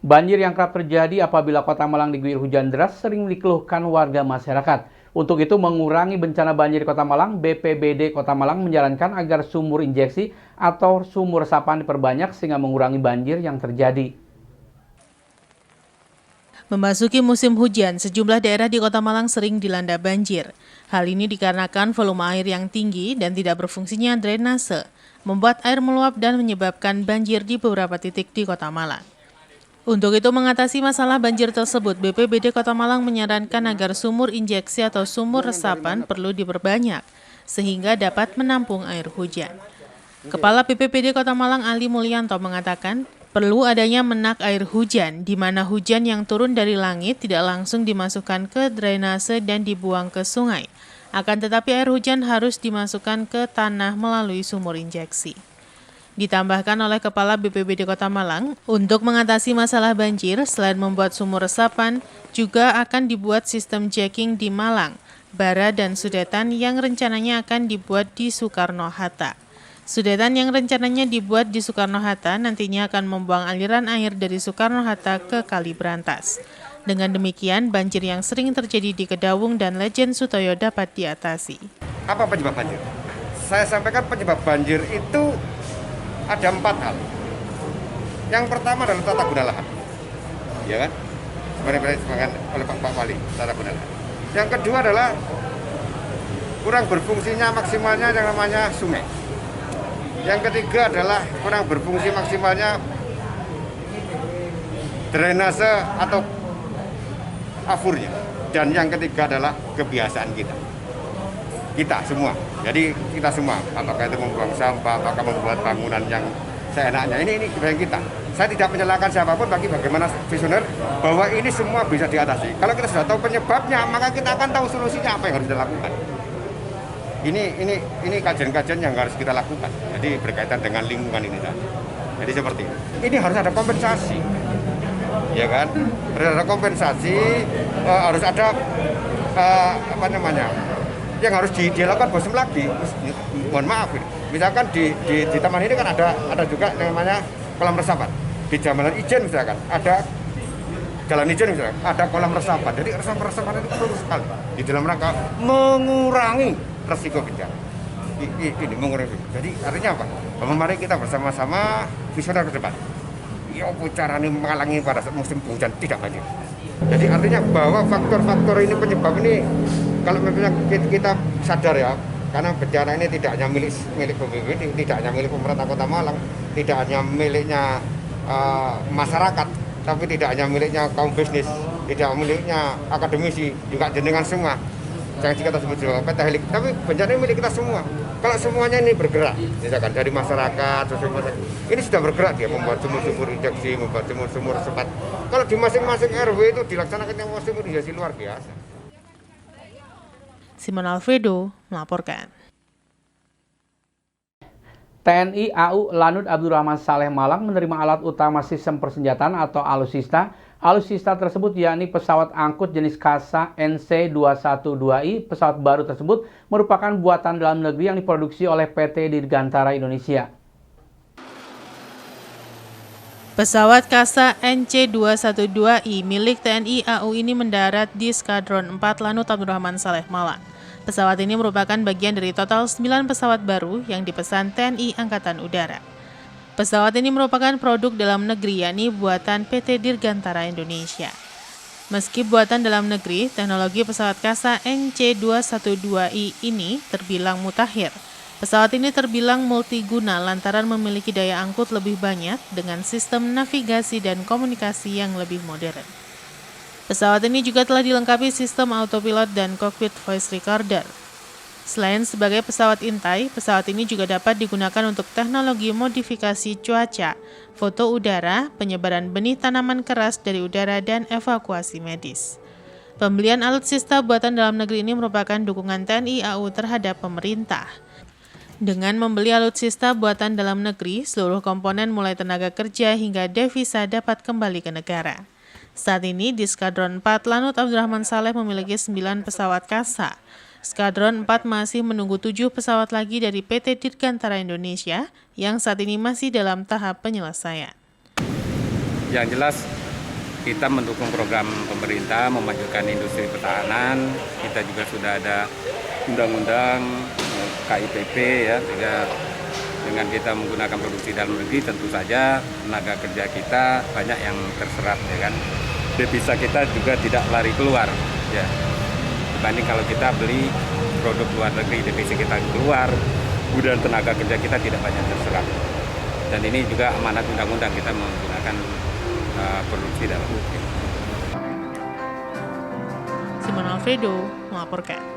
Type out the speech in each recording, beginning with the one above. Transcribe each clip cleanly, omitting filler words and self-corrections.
Banjir yang kerap terjadi apabila Kota Malang diguyur hujan deras sering dikeluhkan warga masyarakat. Untuk itu, mengurangi bencana banjir di Kota Malang, BPBD Kota Malang menyarankan agar sumur injeksi atau sumur resapan diperbanyak sehingga mengurangi banjir yang terjadi. Memasuki musim hujan, sejumlah daerah di Kota Malang sering dilanda banjir. Hal ini dikarenakan volume air yang tinggi dan tidak berfungsinya drainase, membuat air meluap dan menyebabkan banjir di beberapa titik di Kota Malang. Untuk itu, mengatasi masalah banjir tersebut, BPBD Kota Malang menyarankan agar sumur injeksi atau sumur resapan perlu diperbanyak, sehingga dapat menampung air hujan. Kepala BPBD Kota Malang Ali Mulyanto mengatakan, perlu adanya menak air hujan, di mana hujan yang turun dari langit tidak langsung dimasukkan ke drainase dan dibuang ke sungai. Akan tetapi air hujan harus dimasukkan ke tanah melalui sumur injeksi. Ditambahkan oleh Kepala BPBD Kota Malang, untuk mengatasi masalah banjir, selain membuat sumur resapan, juga akan dibuat sistem jacking di Malang, Bara dan Sudetan yang rencananya akan dibuat di Soekarno-Hatta. Sudetan yang rencananya dibuat di Soekarno-Hatta nantinya akan membuang aliran air dari Soekarno-Hatta ke Kali Brantas. Dengan demikian, banjir yang sering terjadi di Kedawung dan Lejen Sutoyo dapat diatasi. Apa penyebab banjir? Saya sampaikan penyebab banjir itu ada 4 hal. Yang pertama adalah tata guna lahan, ya kan? Sebenarnya disebutkan oleh Pak Wali, tata guna lahan. Yang kedua adalah kurang berfungsinya maksimalnya yang namanya sungai. Yang ketiga adalah kurang berfungsi maksimalnya drainase atau afurnya. Dan yang ketiga adalah kebiasaan kita semua. Jadi kita semua, apakah itu membuang sampah, apakah membuat bangunan yang seenaknya, ini kebiasaan kita. Saya tidak menyalahkan siapapun, bagi bagaimana visioner bahwa ini semua bisa diatasi. Kalau kita sudah tahu penyebabnya, maka kita akan tahu solusinya apa yang harus dilakukan. Ini kajian-kajian yang harus kita lakukan. Jadi berkaitan dengan lingkungan ini tadi. Jadi seperti ini. Ini harus ada kompensasi, ya kan? Harus ada kompensasi, harus ada yang harus dilakukan bosen lagi. Mohon maaf, misalkan di taman ini kan ada juga yang namanya kolam resapan. Di Jalan Ijen misalkan ada jalan ijen misalkan ada kolam resapan. Jadi resapan itu perlu sekali di dalam rangka mengurangi resiko bencana. Ini mengurangi. Jadi artinya apa? Bahwa mari kita bersama-sama visioner ke depan. Ya, caranya mengalangi pada musim hujan tidak banjir. Jadi artinya bahwa faktor-faktor ini penyebab ini, kalau misalnya kita sadar ya, karena bencana ini tidak hanya milik BPBD, tidak hanya milik pemerintah Kota Malang, tidak hanya miliknya masyarakat, tapi tidak hanya miliknya kaum bisnis, tidak miliknya akademisi, juga jenengan semua. Yang kita sebut juga petahelik, tapi bencana ini milik kita semua. Kalau semuanya ini bergerak, misalkan dari masyarakat, ini sudah bergerak, dia membuat sumur-sumur injeksi, membuat sumur-sumur resapan. Kalau di masing-masing RW itu dilaksanakan yang sumur injeksi luar biasa. Simon Alfredo melaporkan. TNI AU Lanut Abdurrahman Saleh Malang menerima alat utama sistem persenjataan atau alutsista. Alutsista tersebut yakni pesawat angkut jenis Kasa NC212I. Pesawat baru tersebut merupakan buatan dalam negeri yang diproduksi oleh PT Dirgantara Indonesia. Pesawat Kasa NC212I milik TNI AU ini mendarat di Skadron 4 Lanut Abdurrahman Saleh Malang. Pesawat ini merupakan bagian dari total 9 pesawat baru yang dipesan TNI Angkatan Udara. Pesawat ini merupakan produk dalam negeri yakni buatan PT Dirgantara Indonesia. Meski buatan dalam negeri, teknologi pesawat Kasa NC212I ini terbilang mutakhir. Pesawat ini terbilang multiguna lantaran memiliki daya angkut lebih banyak dengan sistem navigasi dan komunikasi yang lebih modern. Pesawat ini juga telah dilengkapi sistem autopilot dan cockpit voice recorder. Selain sebagai pesawat intai, pesawat ini juga dapat digunakan untuk teknologi modifikasi cuaca, foto udara, penyebaran benih tanaman keras dari udara, dan evakuasi medis. Pembelian alutsista buatan dalam negeri ini merupakan dukungan TNI AU terhadap pemerintah. Dengan membeli alutsista buatan dalam negeri, seluruh komponen mulai tenaga kerja hingga devisa dapat kembali ke negara. Saat ini di Skadron 4 Lanut Abdurrahman Saleh memiliki 9 pesawat Kasa. Skadron 4 masih menunggu 7 pesawat lagi dari PT Dirgantara Indonesia yang saat ini masih dalam tahap penyelesaian. Yang jelas kita mendukung program pemerintah memajukan industri pertahanan. Kita juga sudah ada undang-undang KIPP ya, sehingga dengan kita menggunakan produksi dalam negeri tentu saja tenaga kerja kita banyak yang terserap ya kan. Devisa kita juga tidak lari keluar ya. Dibanding kalau kita beli produk luar negeri, devisa kita keluar, kemudian tenaga kerja kita tidak banyak terserap. Dan ini juga amanat undang-undang kita menggunakan produksi dalam negeri. Simon Alfredo melaporkan.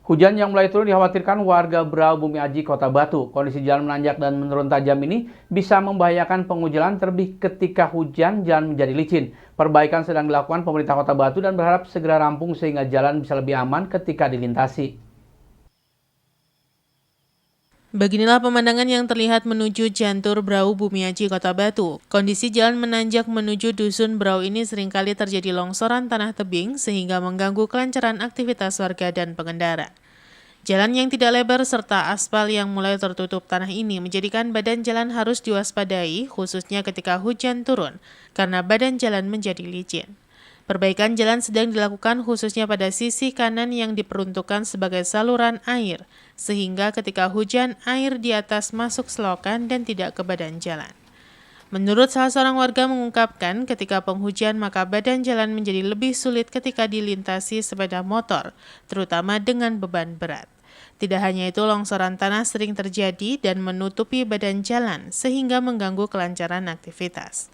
Hujan yang mulai turun dikhawatirkan warga Brau Bumi Aji, Kota Batu. Kondisi jalan menanjak dan menurun tajam ini bisa membahayakan pengguna jalan, terlebih ketika hujan jalan menjadi licin. Perbaikan sedang dilakukan pemerintah Kota Batu dan berharap segera rampung sehingga jalan bisa lebih aman ketika dilintasi. Beginilah pemandangan yang terlihat menuju Jantur Brau Bumi Aji, Kota Batu. Kondisi jalan menanjak menuju Dusun Brau ini seringkali terjadi longsoran tanah tebing sehingga mengganggu kelancaran aktivitas warga dan pengendara. Jalan yang tidak lebar serta aspal yang mulai tertutup tanah ini menjadikan badan jalan harus diwaspadai khususnya ketika hujan turun karena badan jalan menjadi licin. Perbaikan jalan sedang dilakukan khususnya pada sisi kanan yang diperuntukkan sebagai saluran air, sehingga ketika hujan air di atas masuk selokan dan tidak ke badan jalan. Menurut salah seorang warga mengungkapkan, ketika penghujan maka badan jalan menjadi lebih sulit ketika dilintasi sepeda motor, terutama dengan beban berat. Tidak hanya itu, longsoran tanah sering terjadi dan menutupi badan jalan, sehingga mengganggu kelancaran aktivitas.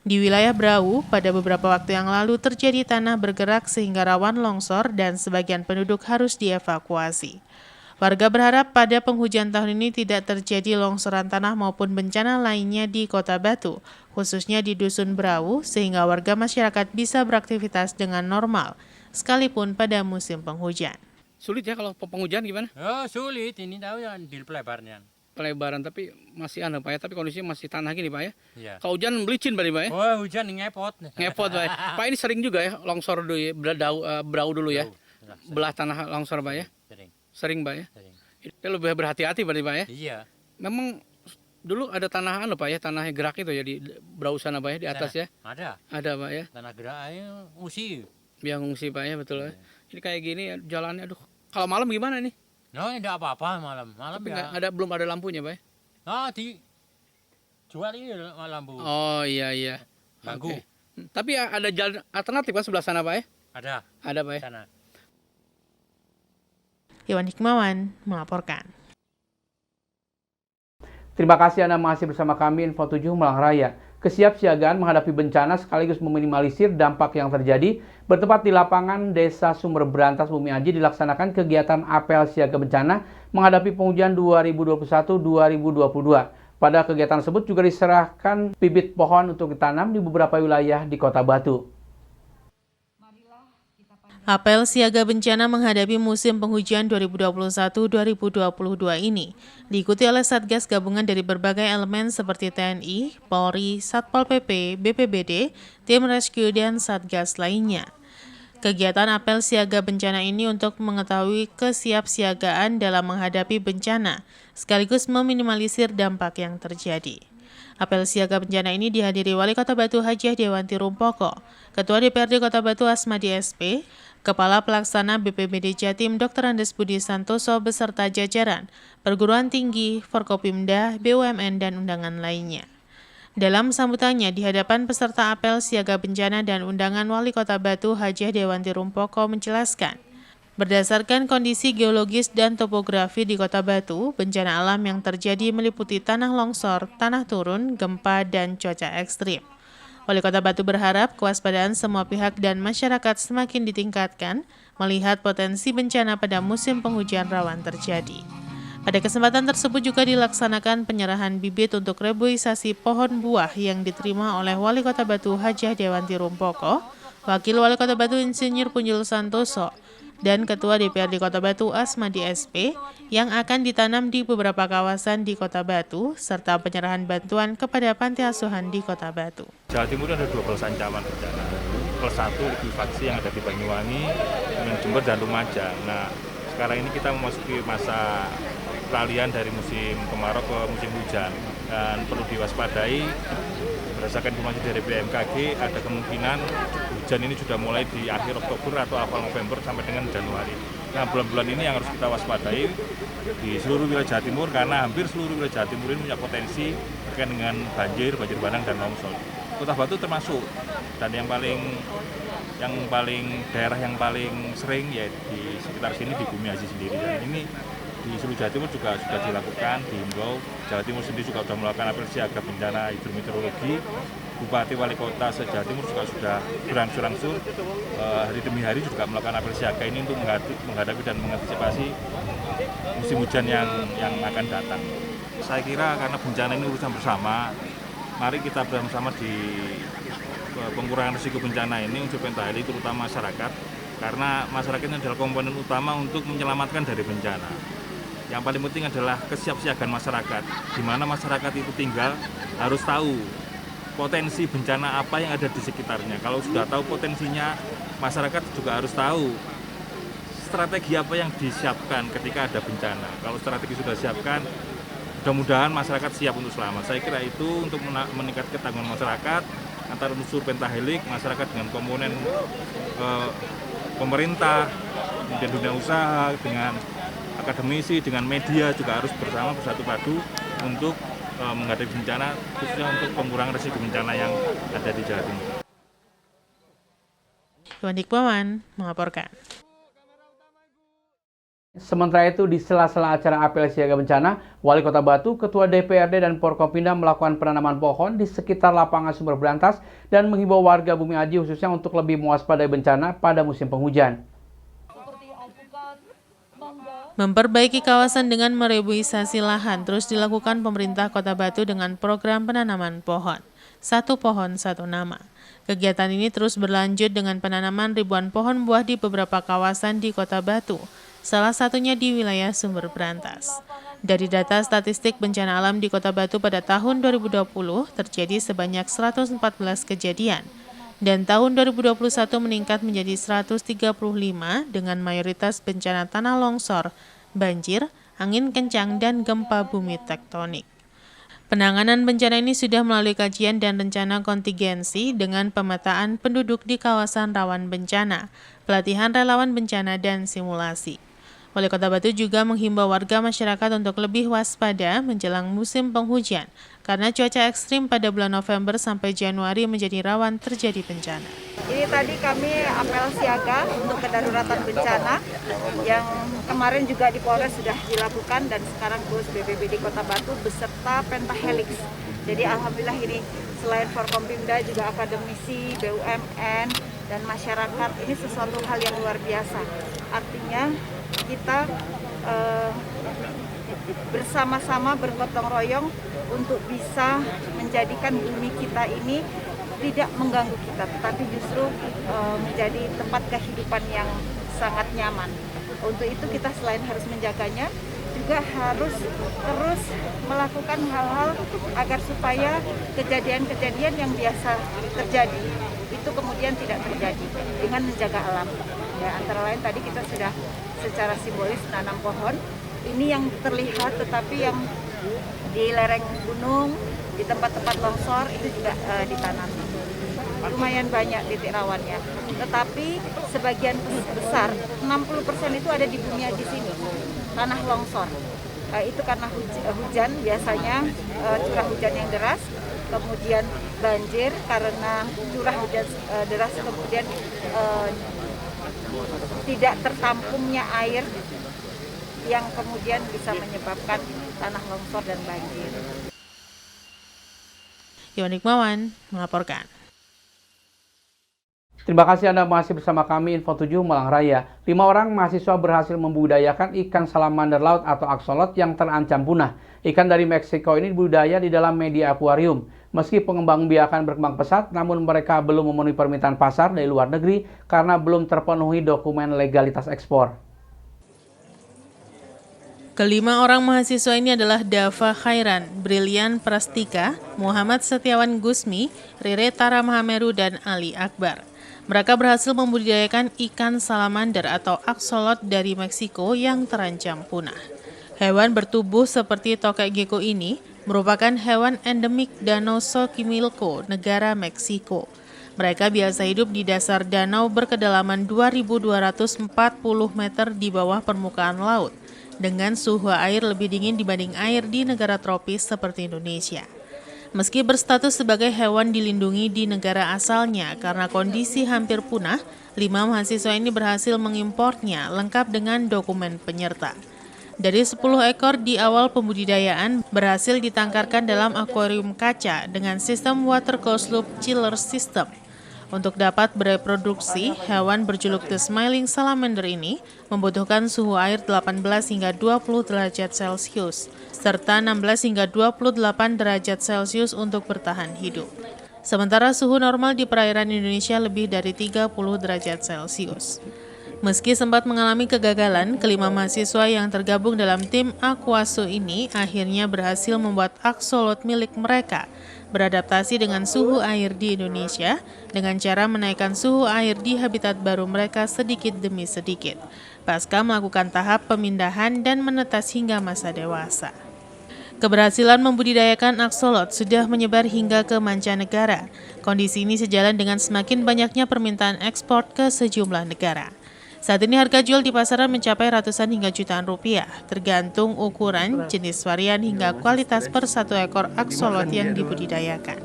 Di wilayah Brau, pada beberapa waktu yang lalu terjadi tanah bergerak sehingga rawan longsor dan sebagian penduduk harus dievakuasi. Warga berharap pada penghujan tahun ini tidak terjadi longsoran tanah maupun bencana lainnya di Kota Batu, khususnya di Dusun Brau, sehingga warga masyarakat bisa beraktivitas dengan normal, sekalipun pada musim penghujan. Sulit ya kalau penghujan gimana? Oh sulit, ini tahu ya di pelebarnya. Pelebaran tapi masih Pak ya, tapi kondisinya masih tanah gini Pak ya. Iya. Kalau hujan belicin Pak ya. Oh hujan ngepot. Ngepot Pak ya. Pak ini sering juga ya longsor dulu ya, Brau dulu ya. Belah tanah longsor Pak ya. Sering Pak ya. Itu lebih berhati-hati Pak ya. Iya. Memang dulu ada tanah Pak ya, tanah gerak itu ya di Brau sana Pak ya, di atas ya. Ada Pak ya. Tanah gerak aja ngungsi. Biar ngungsi Pak ya, betul ya. Ini kayak gini jalannya, aduh. Kalau malam gimana nih? No, tidak apa-apa malam. Malam Tapi ya. belum ada lampunya Pak ya? Oh, jual ini lampu. Oh iya. Ganggu. Okay. Tapi ada jalan alternatif Pak sebelah sana Pak ya? Ada Pak ya. Sana. Iwan Hikmawan melaporkan. Terima kasih Anda masih bersama kami Info 7 Malang Raya. Kesiapsiagaan menghadapi bencana sekaligus meminimalisir dampak yang terjadi. Bertempat di lapangan Desa Sumber Berantas Bumi Aji dilaksanakan kegiatan apel siaga bencana menghadapi penghujan 2021-2022. Pada kegiatan tersebut juga diserahkan bibit pohon untuk ditanam di beberapa wilayah di Kota Batu. Apel siaga bencana menghadapi musim penghujan 2021-2022 ini diikuti oleh Satgas gabungan dari berbagai elemen seperti TNI, Polri, Satpol PP, BPBD, tim rescue, dan Satgas lainnya. Kegiatan apel siaga bencana ini untuk mengetahui kesiapsiagaan dalam menghadapi bencana, sekaligus meminimalisir dampak yang terjadi. Apel siaga bencana ini dihadiri Wali Kota Batu Hajah Dewanti Rumpoko, Ketua DPRD Kota Batu Asmadi SP, Kepala Pelaksana BPBD Jatim Dr. Andes Budi Santoso beserta jajaran, perguruan tinggi, Forkopimda, BUMN, dan undangan lainnya. Dalam sambutannya di hadapan peserta apel siaga bencana dan undangan Wali Kota Batu Hajah Dewanti Rumpoko menjelaskan, berdasarkan kondisi geologis dan topografi di Kota Batu, bencana alam yang terjadi meliputi tanah longsor, tanah turun, gempa, dan cuaca ekstrim. Wali Kota Batu berharap kewaspadaan semua pihak dan masyarakat semakin ditingkatkan melihat potensi bencana pada musim penghujan rawan terjadi. Pada kesempatan tersebut juga dilaksanakan penyerahan bibit untuk reboisasi pohon buah yang diterima oleh Wali Kota Batu Hajah Dewanti Rumpoko, Wakil Wali Kota Batu Insinyur Punjul Santoso, dan Ketua DPRD Kota Batu Asmadi SP yang akan ditanam di beberapa kawasan di Kota Batu, serta penyerahan bantuan kepada panti asuhan di Kota Batu. Jawa Timur ada 12 ancaman bencana. Plus 1 likuifaksi yang ada di Banyuwangi, Jember, dan Lumajang. Nah, sekarang ini kita memasuki masa peralihan dari musim kemarau ke musim hujan dan perlu diwaspadai berdasarkan informasi dari BMKG ada kemungkinan hujan ini sudah mulai di akhir Oktober atau awal November sampai dengan Januari. Nah, bulan-bulan ini yang harus kita waspadai di seluruh wilayah Jawa Timur karena hampir seluruh wilayah Jawa Timur ini punya potensi terkait dengan banjir bandang dan longsor. Kota Batu termasuk, dan daerah yang paling sering ya di sekitar sini di Bumi Aji sendiri. Dan ini di seluruh Jawa Timur juga sudah dilakukan, dihimbau. Jawa Timur sendiri juga sudah melakukan apel siaga bencana hidrometeorologi. Bupati Wali Kota se-Jawa Timur juga sudah berangsur-angsur hari demi hari juga melakukan apel siaga ini untuk menghadapi dan mengantisipasi musim hujan yang akan datang. Saya kira karena bencana ini urusan bersama, mari kita bersama di pengurangan risiko bencana ini unsur pentahelix terutama masyarakat, karena masyarakat ini adalah komponen utama untuk menyelamatkan dari bencana. Yang paling penting adalah kesiapsiagaan masyarakat, di mana masyarakat itu tinggal harus tahu potensi bencana apa yang ada di sekitarnya. Kalau sudah tahu potensinya, masyarakat juga harus tahu strategi apa yang disiapkan ketika ada bencana. Kalau strategi sudah disiapkan, mudah-mudahan masyarakat siap untuk selamat. Saya kira itu untuk meningkatkan ketangguhan masyarakat antara unsur pentahelix, masyarakat dengan komponen pemerintah, kemudian dunia usaha, dengan akademisi, dengan media juga harus bersama bersatu padu untuk menghadapi bencana, khususnya untuk pengurangan risiko bencana yang ada di Jawa Timur. Iwan Dikmawan melaporkan. Sementara itu, di sela-sela acara apel siaga bencana, Wali Kota Batu, Ketua DPRD dan Forkopimda melakukan penanaman pohon di sekitar lapangan Sumber Berantas dan menghimbau warga Bumi Aji khususnya untuk lebih mewaspadai bencana pada musim penghujan. Memperbaiki kawasan dengan mereboisasi lahan terus dilakukan pemerintah Kota Batu dengan program penanaman pohon. Satu pohon, satu nama. Kegiatan ini terus berlanjut dengan penanaman ribuan pohon buah di beberapa kawasan di Kota Batu, salah satunya di wilayah Sumber Berantas. Dari data statistik bencana alam di Kota Batu pada tahun 2020 terjadi sebanyak 114 kejadian. Dan tahun 2021 meningkat menjadi 135 dengan mayoritas bencana tanah longsor, banjir, angin kencang, dan gempa bumi tektonik. Penanganan bencana ini sudah melalui kajian dan rencana kontingensi dengan pemetaan penduduk di kawasan rawan bencana, pelatihan relawan bencana, dan simulasi. Wali Kota Batu juga menghimbau warga masyarakat untuk lebih waspada menjelang musim penghujan, karena cuaca ekstrim pada bulan November sampai Januari menjadi rawan terjadi bencana. Ini tadi kami apel siaga untuk kedaruratan bencana yang kemarin juga di Polres sudah dilakukan dan sekarang Bus BPBD Kota Batu beserta pentahelix. Jadi alhamdulillah ini selain Forkopimda juga akademisi, BUMN, dan masyarakat, ini sesuatu hal yang luar biasa. Artinya kita bersama-sama bergotong royong untuk bisa menjadikan bumi kita ini tidak mengganggu kita, tetapi justru menjadi tempat kehidupan yang sangat nyaman. Untuk itu kita selain harus menjaganya, juga harus terus melakukan hal-hal agar supaya kejadian-kejadian yang biasa terjadi itu kemudian tidak terjadi dengan menjaga alam. Ya, antara lain tadi kita sudah secara simbolis nanam pohon. Ini yang terlihat, tetapi yang di lereng gunung, di tempat-tempat longsor itu juga ditanam. Lumayan banyak titik rawannya. Tetapi sebagian besar, 60% itu ada di Bumi Aji sini, tanah longsor. Itu karena hujan, biasanya curah hujan yang deras, kemudian banjir karena curah hujan deras, kemudian tidak tertampungnya air yang kemudian bisa menyebabkan tanah longsor dan banjir. Iwan Dikmawan melaporkan. Terima kasih Anda masih bersama kami Info 7 Malang Raya. 5 orang mahasiswa berhasil membudidayakan ikan salamander laut atau aksolot yang terancam punah. Ikan dari Meksiko ini dibudidaya di dalam media akuarium. Meski pengembang biakan berkembang pesat, namun mereka belum memenuhi permintaan pasar dari luar negeri karena belum terpenuhi dokumen legalitas ekspor. Kelima orang mahasiswa ini adalah Dava Khairan, Brilian Prastika, Muhammad Setiawan Gusmi, Rere Tara Mahameru, dan Ali Akbar. Mereka berhasil membudidayakan ikan salamander atau aksolot dari Meksiko yang terancam punah. Hewan bertubuh seperti tokek gecko ini merupakan hewan endemik Danau Xochimilco, negara Meksiko. Mereka biasa hidup di dasar danau berkedalaman 2.240 meter di bawah permukaan laut, dengan suhu air lebih dingin dibanding air di negara tropis seperti Indonesia. Meski berstatus sebagai hewan dilindungi di negara asalnya karena kondisi hampir punah, 5 mahasiswa ini berhasil mengimportnya lengkap dengan dokumen penyerta. Dari 10 ekor di awal pembudidayaan berhasil ditangkarkan dalam akuarium kaca dengan sistem water closed loop chiller system. Untuk dapat bereproduksi, hewan berjuluk The Smiling Salamander ini membutuhkan suhu air 18 hingga 20 derajat Celcius, serta 16 hingga 28 derajat Celcius untuk bertahan hidup. Sementara suhu normal di perairan Indonesia lebih dari 30 derajat Celcius. Meski sempat mengalami kegagalan, kelima mahasiswa yang tergabung dalam tim Aquaso ini akhirnya berhasil membuat aksolot milik mereka beradaptasi dengan suhu air di Indonesia dengan cara menaikkan suhu air di habitat baru mereka sedikit demi sedikit, pasca melakukan tahap pemindahan dan menetas hingga masa dewasa. Keberhasilan membudidayakan aksolot sudah menyebar hingga ke mancanegara. Kondisi ini sejalan dengan semakin banyaknya permintaan ekspor ke sejumlah negara. Saat ini harga jual di pasaran mencapai ratusan hingga jutaan rupiah, tergantung ukuran, jenis varian hingga kualitas per satu ekor aksolot yang dibudidayakan.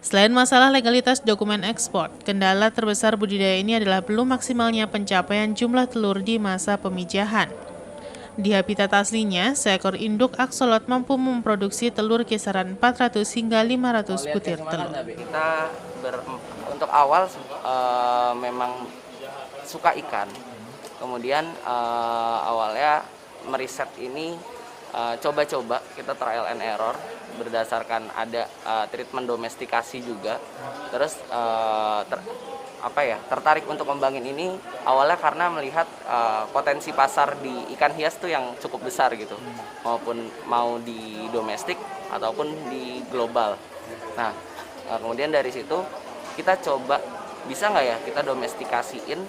Selain masalah legalitas dokumen ekspor, kendala terbesar budidaya ini adalah belum maksimalnya pencapaian jumlah telur di masa pemijahan. Di habitat aslinya, seekor induk aksolot mampu memproduksi telur kisaran 400 hingga 500 butir telur. Kita untuk awal memang suka ikan. Kemudian awalnya meriset ini coba-coba, kita trial and error berdasarkan ada treatment domestikasi juga. Terus tertarik untuk ngembangin ini awalnya karena melihat potensi pasar di ikan hias tuh yang cukup besar gitu, maupun mau di domestik ataupun di global. Nah, kemudian dari situ kita coba bisa nggak ya kita domestikasiin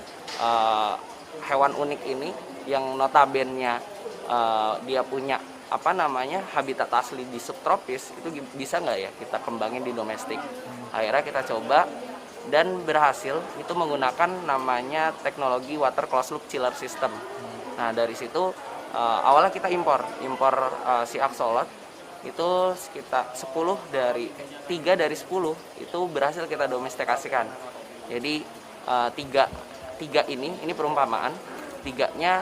hewan unik ini yang notabene dia punya habitat asli di subtropis, itu bisa nggak ya kita kembangin di domestik. Akhirnya kita coba dan berhasil itu menggunakan namanya teknologi water closed loop chiller system. Nah, dari situ awalnya kita impor si aksolot itu sekitar 3 dari 10 itu berhasil kita domestikasikan. Jadi tiga ini perumpamaan, 3-nya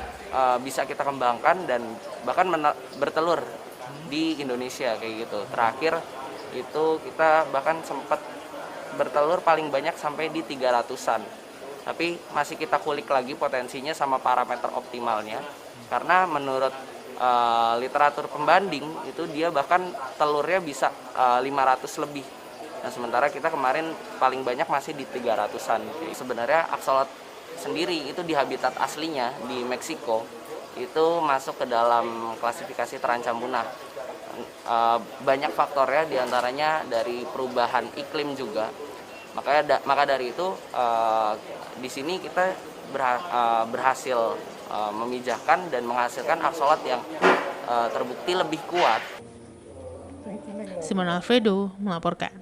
bisa kita kembangkan dan bahkan bertelur di Indonesia kayak gitu. Terakhir itu kita bahkan sempat bertelur paling banyak sampai di 300-an. Tapi masih kita kulik lagi potensinya sama parameter optimalnya, karena menurut literatur pembanding itu dia bahkan telurnya bisa 500 lebih. Nah, sementara kita kemarin paling banyak masih di 300-an. Sebenarnya aksolot sendiri itu di habitat aslinya di Meksiko itu masuk ke dalam klasifikasi terancam punah. Banyak faktornya, diantaranya dari perubahan iklim juga. Maka dari itu di sini kita berhasil memijahkan dan menghasilkan aksolot yang terbukti lebih kuat. Simon Alfredo melaporkan.